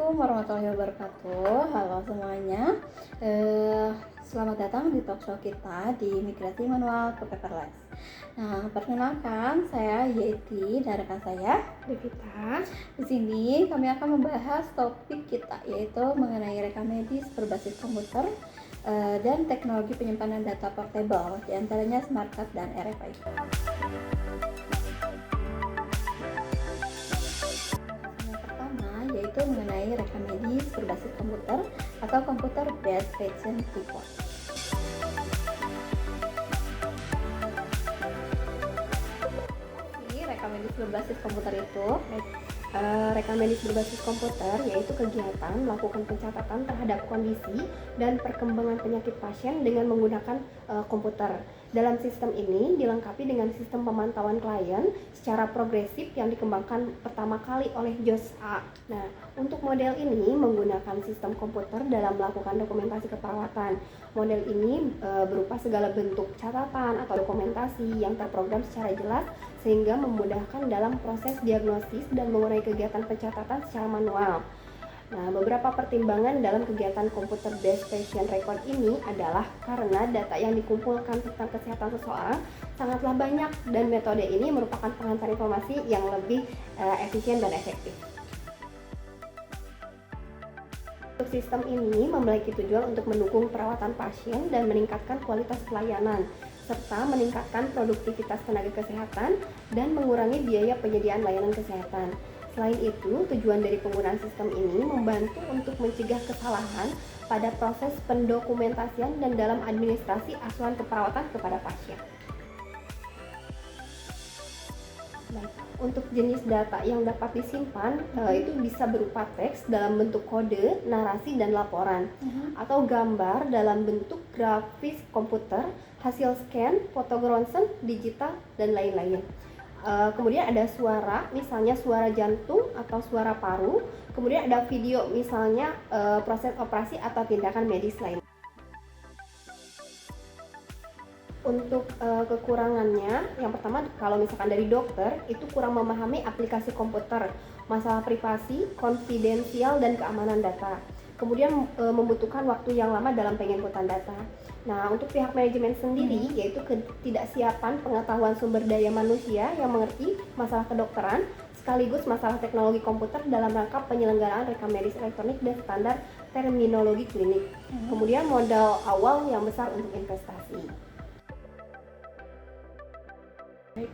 Assalamualaikum warahmatullahi wabarakatuh. Halo semuanya. Selamat datang di talkshow kita di Migrasi Manual ke Paperless. Nah, perkenalkan saya Yeti dan rekan saya Devita. Di sini kami akan membahas topik kita yaitu mengenai rekam medis berbasis komputer dan teknologi penyimpanan data portable, diantaranya smart card dan RFID. Yang pertama yaitu mengenai rekam medis berbasis komputer atau computer based patient report. Ini rekam medis berbasis komputer itu Rekam medis berbasis komputer yaitu kegiatan melakukan pencatatan terhadap kondisi dan perkembangan penyakit pasien dengan menggunakan komputer. Dalam sistem ini dilengkapi dengan sistem pemantauan klien secara progresif yang dikembangkan pertama kali oleh Jos A. Nah, untuk model ini menggunakan sistem komputer dalam melakukan dokumentasi keperawatan. Model ini berupa segala bentuk catatan atau dokumentasi yang terprogram secara jelas sehingga memudahkan dalam proses diagnosis dan mengurangi kegiatan pencatatan secara manual. Nah, beberapa pertimbangan dalam kegiatan computer based patient record ini adalah karena data yang dikumpulkan tentang kesehatan seseorang sangatlah banyak dan metode ini merupakan pengantar informasi yang lebih efisien dan efektif. Untuk sistem ini memiliki tujuan untuk mendukung perawatan pasien dan meningkatkan kualitas pelayanan, serta meningkatkan produktivitas tenaga kesehatan dan mengurangi biaya penyediaan layanan kesehatan. Selain itu, tujuan dari penggunaan sistem ini membantu untuk mencegah kesalahan pada proses pendokumentasian dan dalam administrasi asuhan keperawatan kepada pasien. Baik, untuk jenis data yang dapat disimpan itu bisa berupa teks dalam bentuk kode, narasi, dan laporan, atau gambar dalam bentuk grafis komputer, hasil scan, foto ronsen, digital, dan lain-lain. Kemudian ada suara, misalnya suara jantung atau suara paru. Kemudian ada video, misalnya proses operasi atau tindakan medis lain. Untuk kekurangannya, yang pertama kalau misalkan dari dokter itu kurang memahami aplikasi komputer, masalah privasi, konfidensial, dan keamanan data. Kemudian membutuhkan waktu yang lama dalam penginputan data. Nah, untuk pihak manajemen sendiri yaitu ketidaksiapan pengetahuan sumber daya manusia yang mengerti masalah kedokteran sekaligus masalah teknologi komputer dalam rangka penyelenggaraan rekam medis elektronik dan standar terminologi klinik. Kemudian modal awal yang besar untuk investasi.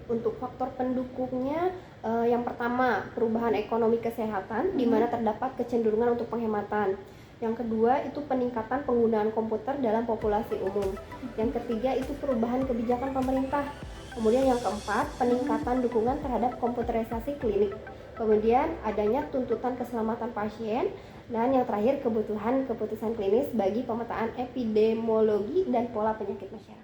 Untuk faktor pendukungnya, yang pertama perubahan ekonomi kesehatan di mana terdapat kecenderungan untuk penghematan. Yang kedua itu peningkatan penggunaan komputer dalam populasi umum. Yang ketiga itu perubahan kebijakan pemerintah. Kemudian yang keempat peningkatan dukungan terhadap komputerisasi klinik. Kemudian adanya tuntutan keselamatan pasien. Dan yang terakhir kebutuhan keputusan klinis bagi pemetaan epidemiologi dan pola penyakit masyarakat.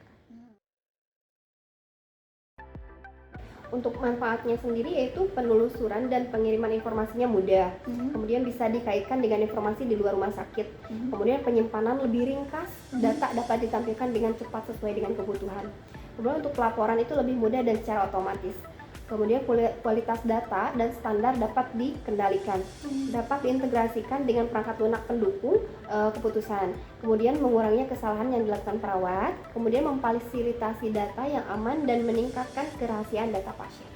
Untuk manfaatnya sendiri yaitu penelusuran dan pengiriman informasinya mudah. Kemudian bisa dikaitkan dengan informasi di luar rumah sakit. Kemudian penyimpanan lebih ringkas, data dapat ditampilkan dengan cepat sesuai dengan kebutuhan. Kemudian untuk pelaporan itu lebih mudah dan secara otomatis. Kemudian kualitas data dan standar dapat dikendalikan, dapat diintegrasikan dengan perangkat lunak pendukung keputusan. Kemudian mengurangi kesalahan yang dilakukan perawat, kemudian memfasilitasi data yang aman dan meningkatkan kerahasiaan data pasien.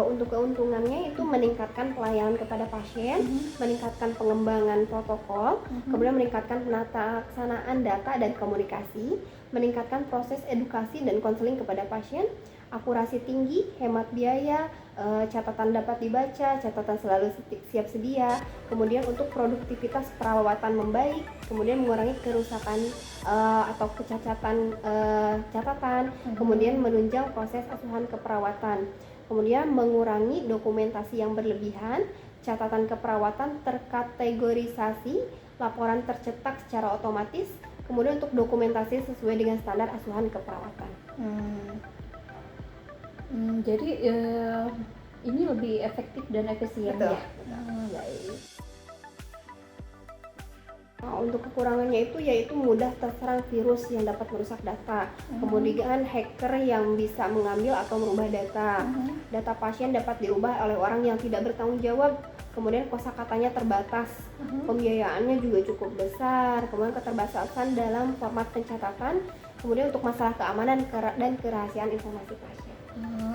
Untuk keuntungannya itu meningkatkan pelayanan kepada pasien, meningkatkan pengembangan protokol, kemudian meningkatkan penataksana data dan komunikasi, meningkatkan proses edukasi dan konseling kepada pasien, akurasi tinggi, hemat biaya, catatan dapat dibaca, catatan selalu siap sedia, kemudian untuk produktivitas perawatan membaik, kemudian mengurangi kerusakan atau kecacatan catatan, kemudian menunjang proses asuhan keperawatan. Kemudian mengurangi dokumentasi yang berlebihan, catatan keperawatan terkategorisasi, laporan tercetak secara otomatis, kemudian untuk dokumentasi sesuai dengan standar asuhan keperawatan. Jadi ini lebih efektif dan efisien. Betul. Ya. Baik. Nah, untuk kekurangannya itu yaitu mudah terserang virus yang dapat merusak data, kemudian hacker yang bisa mengambil atau merubah data. Data pasien dapat diubah oleh orang yang tidak bertanggung jawab, kemudian kosakatanya terbatas, pembiayaannya juga cukup besar, kemudian keterbatasan dalam format pencatatan, kemudian untuk masalah keamanan dan kerahasiaan informasi pasien.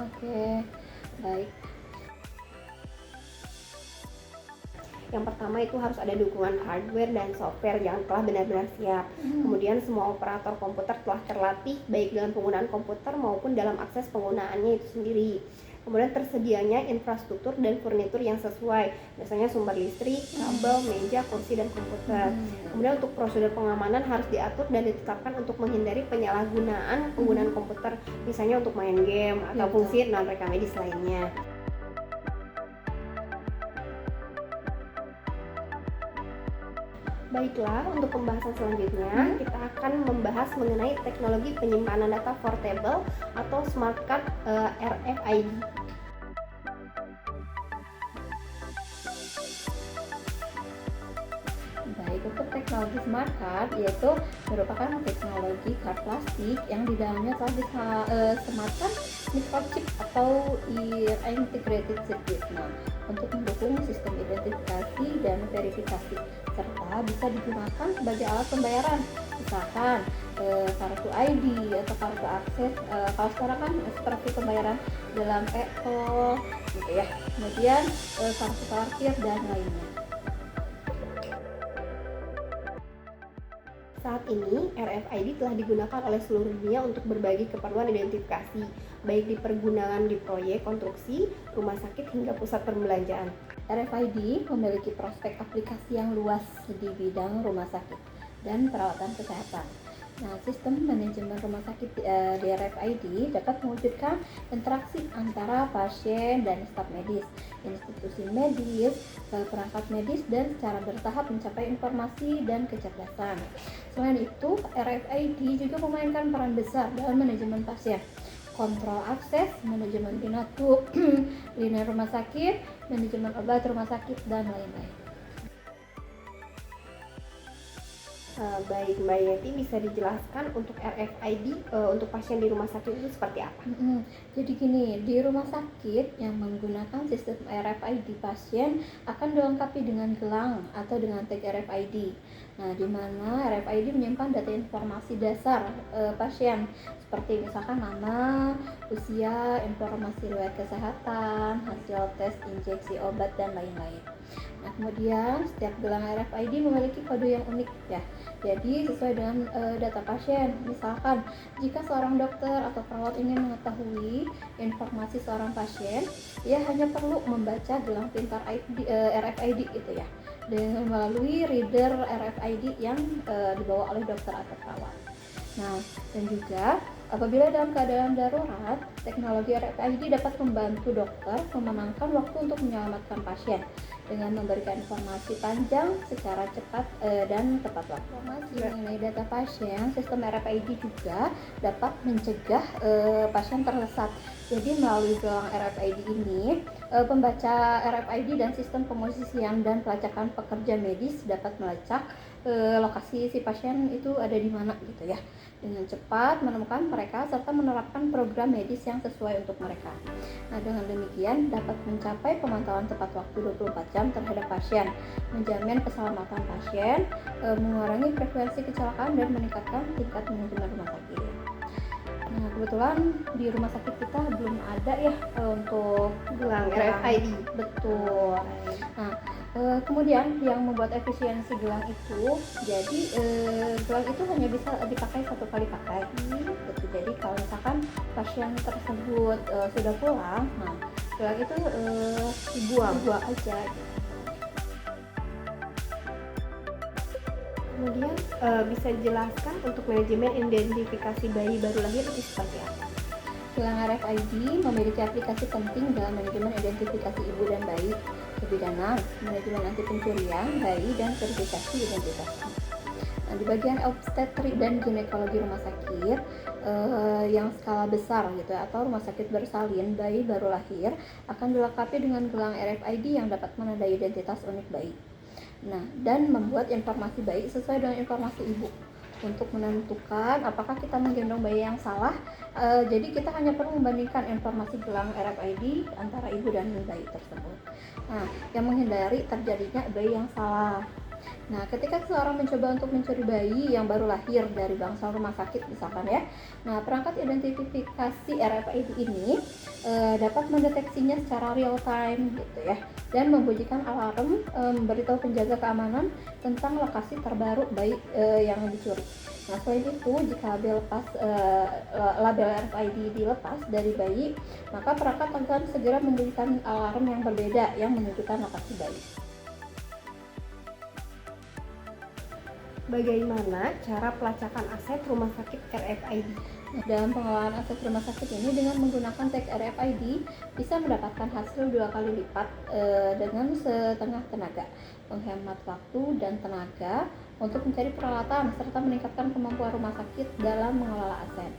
Oke, baik. Yang pertama itu harus ada dukungan hardware dan software yang telah benar-benar siap. Kemudian semua operator komputer telah terlatih baik dalam penggunaan komputer maupun dalam akses penggunaannya itu sendiri. Kemudian tersedianya infrastruktur dan furnitur yang sesuai, biasanya sumber listrik, kabel, meja, kursi, dan komputer. Kemudian untuk prosedur pengamanan harus diatur dan ditetapkan untuk menghindari penyalahgunaan penggunaan komputer, misalnya untuk main game atau fungsi non-rekam medis lainnya. Baiklah, untuk pembahasan selanjutnya kita akan membahas mengenai teknologi penyimpanan data portable atau smart card RFID. Baik, untuk teknologi smart card yaitu merupakan teknologi card plastik yang di dalamnya telah disematkan microchip atau integrated circuit untuk mendukung sistem identifikasi dan verifikasi, serta bisa digunakan sebagai alat pembayaran, misalkan kartu ID atau kartu akses. Kalau sekarang kan seperti pembayaran dalam e-tol gitu ya, kemudian kartu parkir dan lainnya. Saat ini, RFID telah digunakan oleh seluruh dunia untuk berbagai keperluan identifikasi, baik di pergunaan di proyek konstruksi, rumah sakit, hingga pusat perbelanjaan. RFID memiliki prospek aplikasi yang luas di bidang rumah sakit dan perawatan kesehatan. Nah, sistem manajemen rumah sakit di RFID dapat mewujudkan interaksi antara pasien dan staf medis, institusi medis, perangkat medis, dan secara bertahap mencapai informasi dan kecerdasan. Selain itu, RFID juga memainkan peran besar dalam manajemen pasien, kontrol akses, manajemen pinatu, liner rumah sakit, manajemen obat rumah sakit, dan lain-lain. Baik, Mbak Yeti, bisa dijelaskan untuk RFID untuk pasien di rumah sakit itu seperti apa? Jadi gini, di rumah sakit yang menggunakan sistem RFID, pasien akan dilengkapi dengan gelang atau dengan tag RFID. Nah, di mana RFID menyimpan data informasi dasar pasien seperti misalkan nama, usia, informasi riwayat kesehatan, hasil tes injeksi obat, dan lain-lain. Nah, kemudian setiap gelang RFID memiliki kode yang unik ya. Jadi sesuai dengan data pasien. Misalkan jika seorang dokter atau perawat ingin mengetahui informasi seorang pasien, ia hanya perlu membaca gelang pintar RFID gitu ya, dengan melalui reader RFID yang dibawa oleh dokter atau perawat. Nah, dan juga apabila dalam keadaan darurat, teknologi RFID dapat membantu dokter memenangkan waktu untuk menyelamatkan pasien dengan memberikan informasi panjang secara cepat dan tepat waktu. Informasi mengenai data pasien, sistem RFID juga dapat mencegah pasien tersesat. Jadi melalui gelang RFID ini, pembaca RFID dan sistem pemosisian dan pelacakan pekerja medis dapat melacak lokasi si pasien itu ada di mana gitu ya, dengan cepat menemukan mereka serta menerapkan program medis yang sesuai untuk mereka. Nah, dengan demikian dapat mencapai pemantauan tepat waktu 24 jam terhadap pasien, menjamin keselamatan pasien, mengurangi frekuensi kecelakaan, dan meningkatkan tingkat manajemen rumah sakit. Nah, kebetulan di rumah sakit kita belum ada ya untuk Gelang RFID. Betul. Nah, kemudian yang membuat efisiensi gelang itu, jadi gelang itu hanya bisa dipakai satu kali pakai. Gitu. Jadi kalau misalkan pasien tersebut sudah pulang, nah gelang itu dibuang aja. Kemudian bisa jelaskan untuk manajemen identifikasi bayi baru lahir itu seperti apa? Gelang RFID memiliki aplikasi penting dalam manajemen identifikasi ibu dan bayi, kebidanan, manajemen anti pencurian bayi, dan verifikasi identitas. Nah, di bagian obstetrik dan ginekologi rumah sakit yang skala besar gitu atau rumah sakit bersalin bayi baru lahir akan dilengkapi dengan gelang RFID yang dapat menandai identitas unik bayi. Nah, dan membuat informasi bayi sesuai dengan informasi ibu untuk menentukan apakah kita menggendong bayi yang salah. Jadi kita hanya perlu membandingkan informasi gelang RFID antara ibu dan bayi tersebut. Nah, yang menghindari terjadinya bayi yang salah. Nah, ketika seseorang mencoba untuk mencuri bayi yang baru lahir dari bangsal rumah sakit misalkan ya, nah perangkat identifikasi RFID ini dapat mendeteksinya secara real time gitu ya, dan membunyikan alarm memberitahu penjaga keamanan tentang lokasi terbaru bayi yang dicuri. Nah, selain itu, jika label RFID dilepas dari bayi, maka perangkat akan segera memberikan alarm yang berbeda yang menunjukkan lokasi bayi. Bagaimana cara pelacakan aset rumah sakit RFID? Dalam pengelolaan aset rumah sakit ini dengan menggunakan tag RFID bisa mendapatkan hasil 2 kali lipat dengan setengah tenaga, menghemat waktu dan tenaga untuk mencari peralatan serta meningkatkan kemampuan rumah sakit dalam mengelola aset.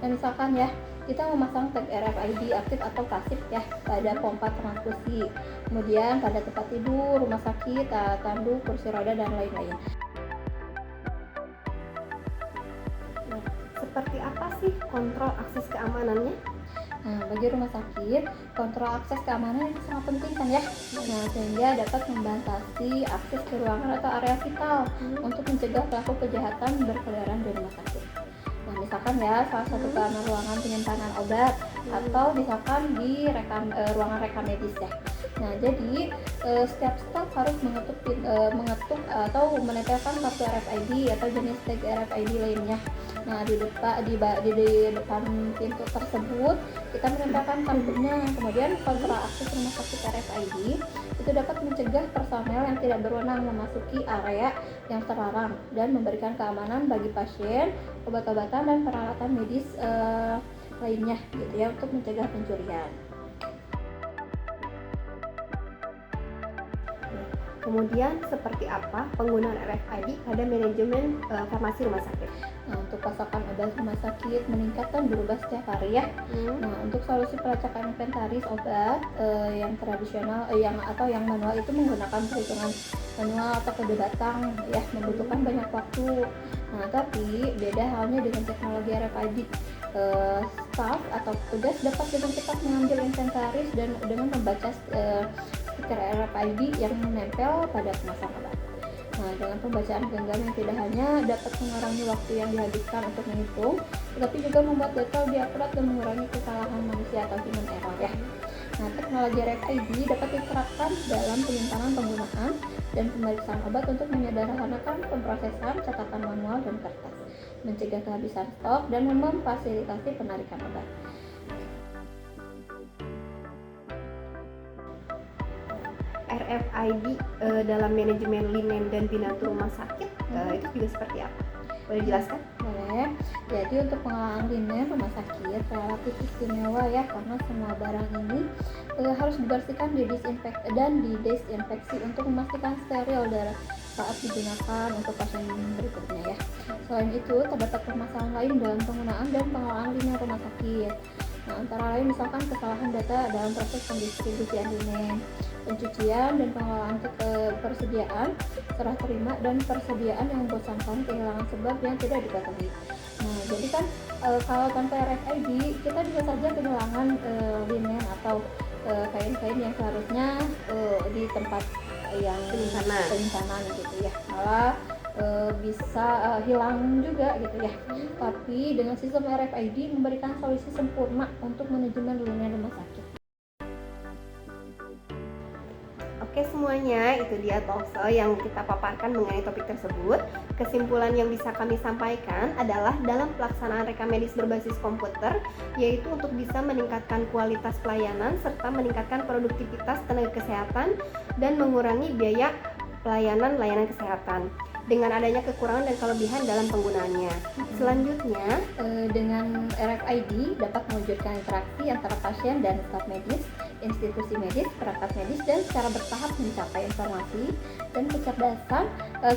Nah, misalkan ya, kita memasang tag RFID aktif atau pasif ya pada pompa transfusi, kemudian pada tempat tidur, rumah sakit, tanduk, kursi roda dan lain-lain. Seperti apa sih kontrol akses keamanannya? Nah, bagi rumah sakit, kontrol akses keamanan itu sangat penting kan ya. Nah, sehingga dapat membatasi akses ke ruangan atau area vital untuk mencegah pelaku kejahatan berkeliaran di rumah sakit. Nah, misalkan ya, salah satu keamanan ruangan penyimpanan obat atau misalkan di ruangan rekam medis ya. Nah, jadi setiap staf harus mengetuk atau menempelkan kartu RFID atau jenis tag RFID lainnya. Nah, di depan pintu tersebut kita menempelkan kartunya. Kemudian kontrol akses rumah sakit RFID itu dapat mencegah personel yang tidak berwenang memasuki area yang terlarang dan memberikan keamanan bagi pasien, obat-obatan dan peralatan medis lainnya gitu ya, untuk mencegah pencurian. Kemudian seperti apa penggunaan RFID pada manajemen farmasi rumah sakit? Nah, untuk pasokan obat rumah sakit meningkat dan berubah setiap hari ya. Nah, untuk solusi pelacakan inventaris obat yang tradisional atau yang manual itu menggunakan perhitungan manual atau kode batang ya, membutuhkan banyak waktu. Nah, tapi beda halnya dengan teknologi RFID. Staf atau petugas dapat dengan cepat mengambil inventaris dan dengan membaca stiker RFID yang menempel pada kemasan obat. Nah, dengan pembacaan genggam yang tidak hanya dapat mengurangi waktu yang dihabiskan untuk menghitung, tetapi juga membuat data lebih akurat dan mengurangi kesalahan manusia atau human error ya. Nah, teknologi RFID dapat diterapkan dalam penyimpanan, penggunaan, dan pemeriksaan obat untuk menyederhanakan pemrosesan catatan manual dan kertas, mencegah kehabisan stok, dan memfasilitasi penarikan obat. RFID dalam manajemen linen dan binatu rumah sakit itu juga seperti apa? Boleh dijelaskan? Boleh. Jadi untuk pengelolaan linen rumah sakit relatif istimewa ya, karena semua barang ini harus dibersihkan, didesinfeksi untuk memastikan steril dari saat digunakan untuk pasien berikutnya ya. Selain itu, terdapat permasalahan lain dalam penggunaan dan pengelolaan linen rumah sakit. Nah, antara lain misalkan kesalahan data dalam proses pendistribusian linen, pencucian dan pengelolaan persediaan, serah terima, dan persediaan yang membosankan, kehilangan sebab yang tidak diketahui. Nah, jadi kan kalau tanpa RFID kita bisa saja kehilangan linen atau kain-kain yang seharusnya di tempat yang penyimpanan gitu ya, malah bisa hilang juga gitu ya. Tapi dengan sistem RFID memberikan solusi sempurna untuk manajemen linen rumah sakit. Oke semuanya, itu dia talkshow yang kita paparkan mengenai topik tersebut. Kesimpulan yang bisa kami sampaikan adalah dalam pelaksanaan rekam medis berbasis komputer, yaitu untuk bisa meningkatkan kualitas pelayanan serta meningkatkan produktivitas tenaga kesehatan dan mengurangi biaya layanan kesehatan dengan adanya kekurangan dan kelebihan dalam penggunaannya. Selanjutnya, dengan RFID dapat mewujudkan interaksi antara pasien dan staf medis, institusi medis, perangkat medis, dan secara bertahap mencapai informasi dan kecerdasan.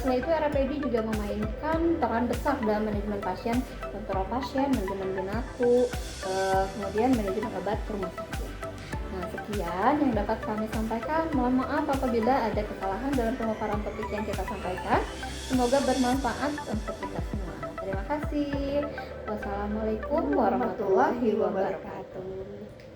Selain itu, RFID juga memainkan peran besar dalam manajemen pasien, kontrol pasien, manajemen binatu, kemudian manajemen obat rumah sakit. Nah, sekian yang dapat kami sampaikan. Mohon maaf apabila ada kesalahan dalam pemaparan topik yang kita sampaikan. Semoga bermanfaat untuk kita semua. Terima kasih. Wassalamualaikum warahmatullahi wabarakatuh.